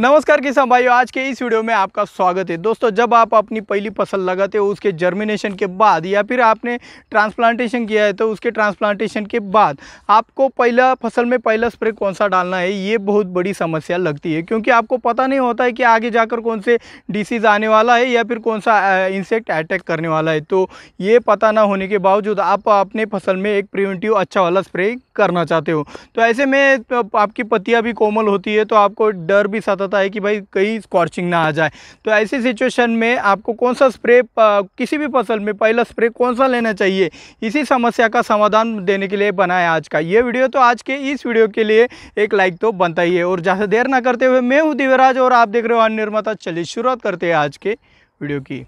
नमस्कार किसान भाइयों, आज के इस वीडियो में आपका स्वागत है। दोस्तों, जब आप अपनी पहली फसल लगाते हो उसके जर्मिनेशन के बाद या फिर आपने ट्रांसप्लांटेशन किया है तो उसके ट्रांसप्लांटेशन के बाद आपको पहला फसल में पहला स्प्रे कौन सा डालना है, ये बहुत बड़ी समस्या लगती है। क्योंकि आपको पता नहीं होता है कि आगे जाकर कौन से डिसीज़ आने वाला है या फिर कौन सा इंसेक्ट अटैक करने वाला है। तो ये पता ना होने के बावजूद आप अपने फसल में एक प्रिवेंटिव अच्छा वाला स्प्रे करना चाहते हो। तो ऐसे में तो आपकी पत्तियां भी कोमल होती है, तो आपको डर भी सताता है कि भाई कहीं स्कॉर्चिंग ना आ जाए। तो ऐसी सिचुएशन में आपको कौन सा स्प्रे, किसी भी फसल में पहला स्प्रे कौन सा लेना चाहिए, इसी समस्या का समाधान देने के लिए बनाया आज का ये वीडियो। तो आज के इस वीडियो के लिए एक लाइक तो बनता ही है। और ज़्यादा देर ना करते हुए, मैं हूँ दिव्यराज और आप देख रहे हो अन्य निर्माता। चलिए शुरुआत करते हैं आज के वीडियो की।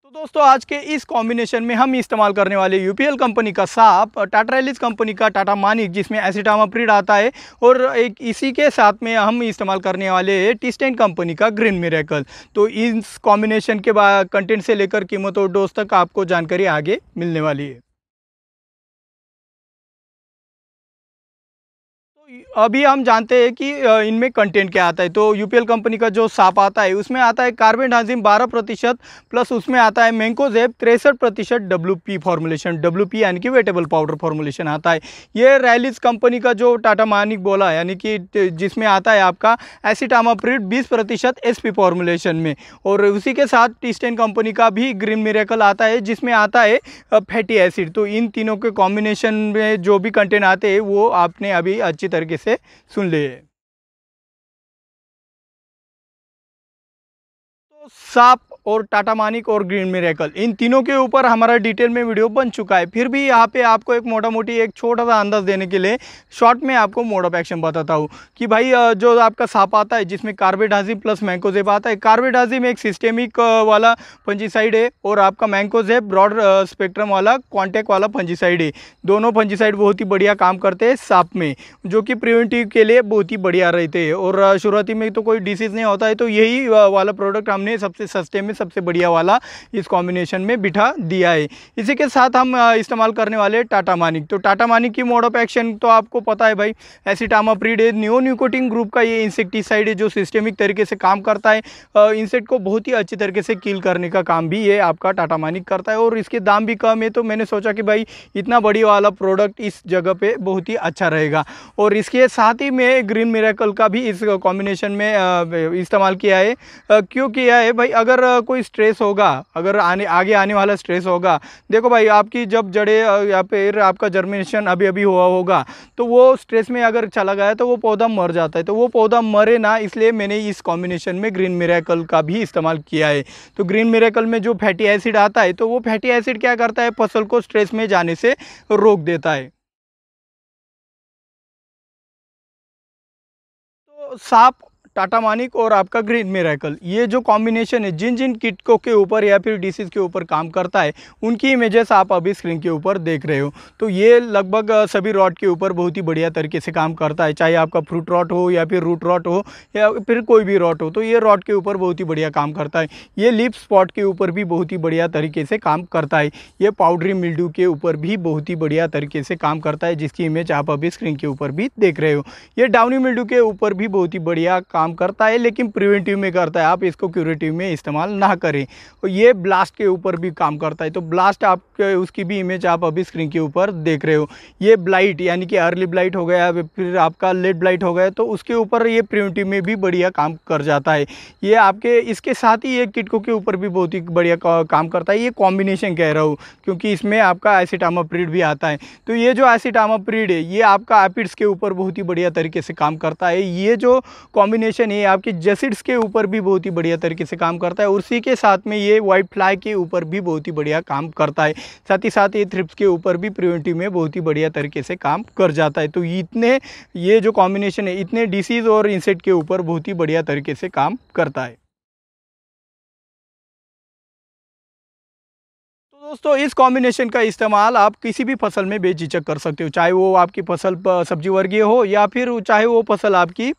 तो दोस्तों, आज के इस कॉम्बिनेशन में हम इस्तेमाल करने वाले यूपीएल कंपनी का साप, टाटा एलिस कंपनी का टाटा मानिक जिसमें एसिटामाप्रिड आता है, और एक इसी के साथ में हम इस्तेमाल करने वाले टी-स्टेन कंपनी का ग्रीन मिरेकल। तो इस कॉम्बिनेशन के बाद कंटेंट से लेकर कीमत और डोज तक आपको जानकारी आगे मिलने वाली है। अभी हम जानते हैं कि इनमें कंटेंट क्या आता है। तो यूपीएल कंपनी का जो साप आता है उसमें आता है कार्बेंडाजिम 12% प्लस उसमें आता है मैंकोजेब 63% डब्ल्यूपी फॉर्मुलेशन, डब्ल्यूपी यानी कि वेटेबल पाउडर फॉर्मुलेशन आता है। ये रैलिस कंपनी का जो टाटा मानिक बोला यानी कि जिसमें आता है आपका एसिटामाप्रिड 20% एसपी फॉर्मुलेशन में, और उसी के साथ टी-स्टेन कंपनी का भी ग्रीन मिरेकल आता है जिसमें आता है फैटी एसिड। तो इन तीनों के कॉम्बिनेशन में जो भी कंटेंट आते हैं वो आपने अभी अच्छी तरीके से सुन लिए। तो साप और टाटा मानिक और ग्रीन मिरेकल, इन तीनों के ऊपर हमारा डिटेल में वीडियो बन चुका है। फिर भी यहाँ पे आपको एक मोटा मोटी एक छोटा सा अंदाज देने के लिए शॉर्ट में आपको मोड ऑफ एक्शन बताता हूँ कि भाई जो आपका साप आता है जिसमें कार्बेडाजिम प्लस मैंकोजेब आता है। कार्बेडाजिम एक सिस्टेमिक वाला फंजीसाइड है और आपका मैंकोजेब ब्रॉड स्पेक्ट्रम वाला कॉन्टैक्ट वाला फंजीसाइड है। दोनों फंजीसाइड बहुत ही बढ़िया काम करते हैं सांप में, जो कि प्रिवेंटिव के लिए बहुत ही बढ़िया रहते हैं। और शुरुआती में तो कोई डिसीज़ नहीं होता है, तो यही वाला प्रोडक्ट हमने सबसे सस्ते में सबसे बढ़िया वाला इस कॉम्बिनेशन में बिठा दिया है। इसी के साथ हम इस्तेमाल करने वाले टाटा मानिक। तो टाटा मानिक की मोड ऑफ एक्शन तो आपको पता है भाई, एसिटामाप्रिड नियोनिकोटिन ग्रुप का ये इंसेक्टिसाइड है जो सिस्टेमिक तरीके से काम करता है। इंसेक्ट को बहुत ही अच्छी तरीके से किल करने का काम भी ये आपका टाटा मानिक करता है, और इसके दाम भी कम है। तो मैंने सोचा कि भाई इतना बड़ी वाला प्रोडक्ट इस जगह पे बहुत ही अच्छा रहेगा। और इसके साथ ही मैं ग्रीन मिरेकल का भी इस कॉम्बिनेशन में इस्तेमाल किया है। क्यों किया है भाई, अगर कोई स्ट्रेस होगा, अगर आगे आने वाला स्ट्रेस होगा, देखो भाई आपकी जब जड़ें या फिर आपका जर्मिनेशन अभी अभी हुआ होगा, तो वो स्ट्रेस में अगर चला गया तो वो पौधा मर जाता है। तो वो पौधा मरे ना, इसलिए मैंने इस कॉम्बिनेशन में ग्रीन मिरेकल का भी इस्तेमाल किया है। तो ग्रीन मिरेकल में जो फैटी एसिड आता है, तो वो फैटी एसिड क्या करता है, फसल को स्ट्रेस में जाने से रोक देता है। तो साप, टाटा मानिक और आपका ग्रीन मिरेकल, ये जो कॉम्बिनेशन है जिन जिन कीटकों के ऊपर या फिर डिसीज़ के ऊपर काम करता है, उनकी इमेजेस आप अभी स्क्रीन के ऊपर देख रहे हो। तो ये लगभग सभी रॉट के ऊपर बहुत ही बढ़िया तरीके से काम करता है, चाहे आपका फ्रूट रॉट हो या फिर रूट रॉट हो या फिर कोई भी रॉट हो। तो ये रॉट के ऊपर बहुत ही बढ़िया काम करता है। ये लीफ स्पॉट के ऊपर भी बहुत ही बढ़िया तरीके से काम करता है। ये पाउडरी मिल्ड्यू के ऊपर भी बहुत ही बढ़िया तरीके से काम करता है, जिसकी इमेज आप अभी स्क्रीन के ऊपर भी देख रहे हो। ये डाउनी मिल्ड्यू के ऊपर भी बहुत ही बढ़िया काम करता है, लेकिन प्रिवेंटिव में करता है, आप इसको क्यूरेटिव में इस्तेमाल ना करें। और ये ब्लास्ट के ऊपर भी काम करता है। तो ब्लास्ट आपके उसकी भी इमेज आप अभी स्क्रीन के ऊपर देख रहे हो। ये ब्लाइट यानी कि अर्ली ब्लाइट हो गया, फिर आपका लेट ब्लाइट हो गया, तो उसके ऊपर ये प्रिवेंटिव में भी बढ़िया काम कर जाता है। ये आपके इसके साथ ही ये कीटकों के ऊपर भी बहुत ही बढ़िया काम करता है। ये कॉम्बिनेशन कह रहा हूँ क्योंकि इसमें आपका एसिटामाप्रिड भी आता है। तो ये जो एसिटामाप्रिड है ये आपका एपिड्स के ऊपर बहुत ही बढ़िया तरीके से काम करता है। ये जो कॉम्बिनेशन है आपके जैसिड्स के ऊपर भी बहुत ही बढ़िया तरीके से काम करता है। उसी के साथ में ये वाइट फ्लाई के ऊपर भी बहुत ही बढ़िया काम करता है। साथ ही साथ ये थ्रिप्स के ऊपर भी प्रिवेंटिव में बहुत ही बढ़िया तरीके से काम कर जाता है। तो इतने ये जो कॉम्बिनेशन है इतने डिसीज़ और इंसेक्ट के ऊपर बहुत ही बढ़िया तरीके से काम करता है। तो दोस्तों, इस कॉम्बिनेशन का इस्तेमाल आप किसी भी फसल में बेझिझक कर सकते हो, चाहे वो आपकी फसल सब्जी वर्गीय हो या फिर चाहे वो फसल आपकी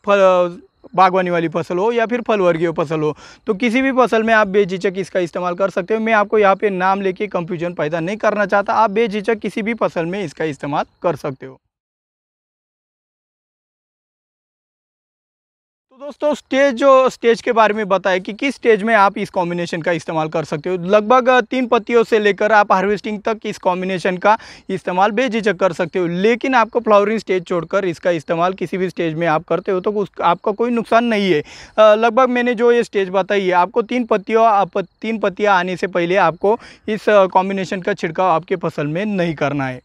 बागवानी वाली फसल हो या फिर फल वर्गीय फसल हो। तो किसी भी फसल में आप बेझिझक इसका इस्तेमाल कर सकते हो। मैं आपको यहाँ पे नाम लेके कंफ्यूजन पैदा नहीं करना चाहता, आप बेझिझक किसी भी फसल में इसका इस्तेमाल कर सकते हो। तो दोस्तों स्टेज के बारे में बताया कि किस स्टेज में आप इस कॉम्बिनेशन का इस्तेमाल कर सकते हो। लगभग 3 पत्तियों से लेकर आप हार्वेस्टिंग तक इस कॉम्बिनेशन का इस्तेमाल बेझिझक कर सकते हो। लेकिन आपको फ्लावरिंग स्टेज छोड़कर इसका इस्तेमाल किसी भी स्टेज में आप करते हो तो आपका कोई नुकसान नहीं है। लगभग मैंने जो ये स्टेज बताई है, आपको 3 पत्तियाँ आने से पहले आपको इस कॉम्बिनेशन का छिड़काव आपके फसल में नहीं करना है।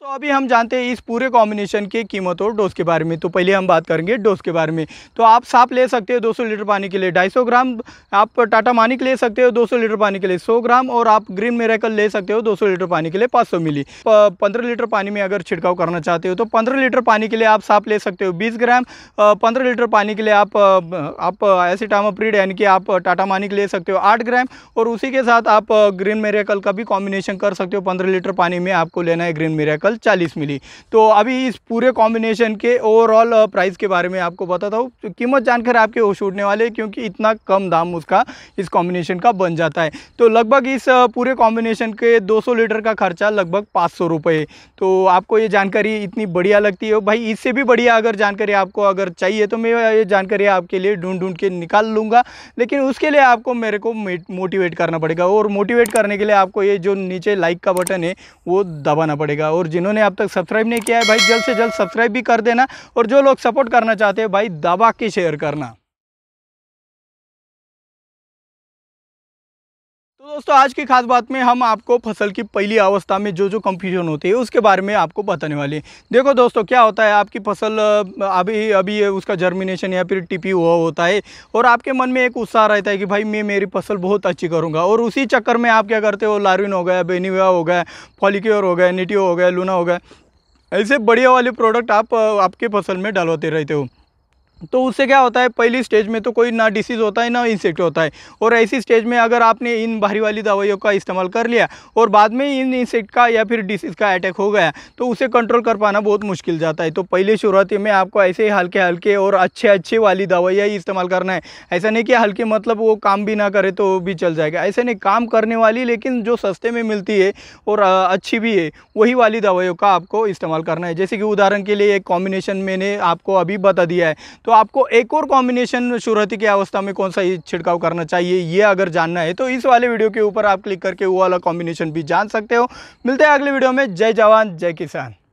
तो अभी हम जानते हैं इस पूरे कॉम्बिनेशन की कीमत और डोज के बारे में। तो पहले हम बात करेंगे डोज के बारे में। तो आप साप ले सकते हो 200 लीटर पानी के लिए 250 ग्राम, आप टाटा मानिक ले सकते हो 200 लीटर पानी के लिए 100 ग्राम, और आप ग्रीन मिरेकल ले सकते हो 200 लीटर पानी के लिए 500 मिली। 15 लीटर पानी में अगर छिड़काव करना चाहते हो तो 15 लीटर पानी के लिए आप साप ले सकते हो 20 ग्राम। 15 लीटर पानी के लिए आप एसिटामाप्रिड यानी कि आप टाटा मानिक ले सकते हो 8 ग्राम, और उसी के साथ आप ग्रीन मिरेकल का भी कॉम्बिनेशन कर सकते हो। 15 लीटर पानी में आपको लेना है ग्रीन मिरेकल 40 मिली। तो अभी इस पूरे कॉम्बिनेशन के ओवरऑल प्राइस के बारे में आपको बताता हूँ। तो कीमत जानकर आपके होश उड़ने वाले, क्योंकि इतना कम दाम उसका इस कॉम्बिनेशन का बन जाता है। तो लगभग इस पूरे कॉम्बिनेशन के 200 लीटर का खर्चा लगभग 500 रुपये। तो आपको ये जानकारी इतनी बढ़िया लगती है भाई, इससे भी बढ़िया अगर जानकारी आपको अगर चाहिए तो मैं ये जानकारी आपके लिए ढूंढ के निकाल लूँगा। लेकिन उसके लिए आपको मेरे को मोटिवेट करना पड़ेगा, और मोटिवेट करने के लिए आपको ये जो नीचे लाइक का बटन है वो दबाना पड़ेगा। और जिन्होंने अब तक सब्सक्राइब नहीं किया है भाई, जल्द से जल्द सब्सक्राइब भी कर देना, और जो लोग सपोर्ट करना चाहते हैं भाई दबा के शेयर करना। तो दोस्तों आज की खास बात में हम आपको फसल की पहली अवस्था में जो कंफ्यूजन होती है उसके बारे में आपको बताने वाले हैं। देखो दोस्तों, क्या होता है, आपकी फसल अभी अभी उसका जर्मिनेशन या फिर टिपी हुआ होता है, और आपके मन में एक उत्साह रहता है कि भाई मैं मेरी फसल बहुत अच्छी करूँगा, और उसी चक्कर में आप क्या करते हो, लार्विन हो गया, बेनिविया हो गया, फॉलिक्योर हो गया, निटियो हो गया, लूना हो गया, ऐसे बढ़िया वाले प्रोडक्ट आप आपके फसल में डालते रहते हो। तो उससे क्या होता है, पहली स्टेज में तो कोई ना डिसीज़ होता है ना इंसेक्ट होता है, और ऐसी स्टेज में अगर आपने इन भारी वाली दवाइयों का इस्तेमाल कर लिया और बाद में इन इंसेक्ट का या फिर डिसीज़ का अटैक हो गया तो उसे कंट्रोल कर पाना बहुत मुश्किल जाता है। तो पहले शुरुआती में आपको ऐसे हल्के हल्के और अच्छे वाली दवाइयाँ ही इस्तेमाल करना है। ऐसा नहीं कि हल्के मतलब वो काम भी ना करे तो भी चल जाएगा, ऐसे नहीं, काम करने वाली लेकिन जो सस्ते में मिलती है और अच्छी भी है वही वाली दवाइयों का आपको इस्तेमाल करना है। जैसे कि उदाहरण के लिए एक कॉम्बिनेशन मैंने आपको अभी बता दिया है, तो आपको एक और कॉम्बिनेशन शुरुआती की अवस्था में कौन सा छिड़काव करना चाहिए ये अगर जानना है तो इस वाले वीडियो के ऊपर आप क्लिक करके वो वाला कॉम्बिनेशन भी जान सकते हो। मिलते हैं अगले वीडियो में। जय जवान जय किसान।